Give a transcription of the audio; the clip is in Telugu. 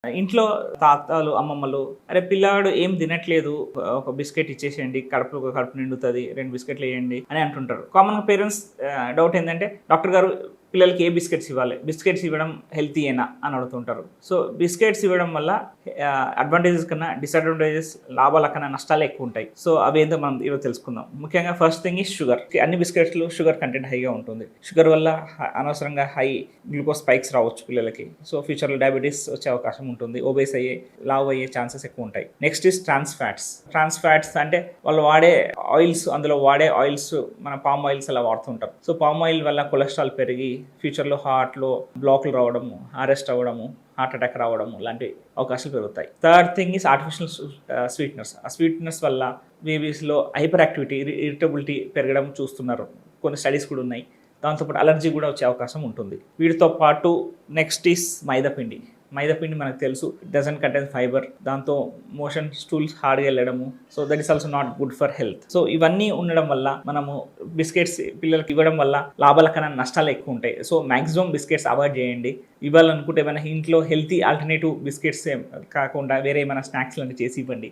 ఇంట్లో తాతలు, అమ్మమ్మలు "అరే పిల్లాడు ఏం తినట్లేదు. ఒక బిస్కెట్ ఇచ్చేసేయండి. కడుపు నిండుతది. 2 బిస్కెట్లు ఎయండి" అని అంటుంటారు. కామన్‌గా పేరెంట్స్ డౌట్ ఏందంటే డాక్టర్ గారు పిల్లలకి ఏ బిస్కెట్స్ ఇవ్వాలి? బిస్కెట్స్ ఇవ్వడం హెల్తీయేనా అని అడుగుతుంటారు. సో, బిస్కెట్స్ ఇవ్వడం వల్ల అడ్వాంటేజెస్ కన్నా డిసడ్వాంటేజెస్, లాభాల కన్నా నష్టాలే ఎక్కువుంటాయి. సో, అవేందో మనం ఈరోజు తెలుసుకుందాం. ముఖ్యంగా ఫస్ట్ థింగ్ ఈజ్ షుగర్. అన్ని బిస్కెట్స్‌లో షుగర్ కంటెంట్ హైగా ఉంటుంది. షుగర్ వల్ల అనవసరంగా హై గ్లూకోజ్ స్పైక్స్ రావచ్చు పిల్లలకి. సో, ఫ్యూచర్‌లో డయాబెటిస్ వచ్చే అవకాశం ఉంటుంది. ఒబేస్ అయ్యే, లావు అయ్యే ఛాన్సెస్ ఎక్కువ ఉంటాయి. Next is trans fats. Trans fats అంటే వాళ్ళు వాడే ఆయిల్స్, అందులో వాడే ఆయిల్స్ మన పామ్ ఆయిల్స్ అలా వాడుతుంటాం. సో, పామ్ ఆయిల్ వల్ల కొలెస్ట్రాల్ పెరిగి ఫ్యూచర్లో హార్ట్లో బ్లాక్లు రావడము, అరెస్ట్ అవ్వడము, హార్ట్ అటాక్ రావడము లాంటి అవకాశాలు పెరుగుతాయి. Third thing is artificial sweeteners. ఆ స్వీట్నెస్ వల్ల బేబీస్లో హైపర్ యాక్టివిటీ, ఇరిటబిలిటీ పెరగడం చూస్తున్నారు. కొన్ని స్టడీస్ కూడా ఉన్నాయి. దాంతోపాటు అలర్జీ కూడా వచ్చే అవకాశం ఉంటుంది. వీటితో పాటు నెక్స్ట్ ఈస్ మైదాపిండి. మైదాపిండి మనకు తెలుసు డజంట్ కంటైన్ ఫైబర్. దాంతో మోషన్ స్టూల్స్ హార్డ్గా వెళ్ళడము. So that is also not good for health. So ఇవన్నీ ఉండడం వల్ల మనము బిస్కెట్స్ పిల్లలకి ఇవ్వడం వల్ల లాభాల కన్నా నష్టాలు ఎక్కువ ఉంటాయి. సో మ్యాక్సిమం బిస్కెట్స్ అవాయిడ్ చేయండి. ఇవ్వాలనుకుంటే ఏమైనా ఇంట్లో హెల్తీ ఆల్టర్నేటివ్ బిస్కెట్స్ కాకుండా వేరే ఏమైనా స్నాక్స్ లాంటివి చేసి ఇవ్వండి.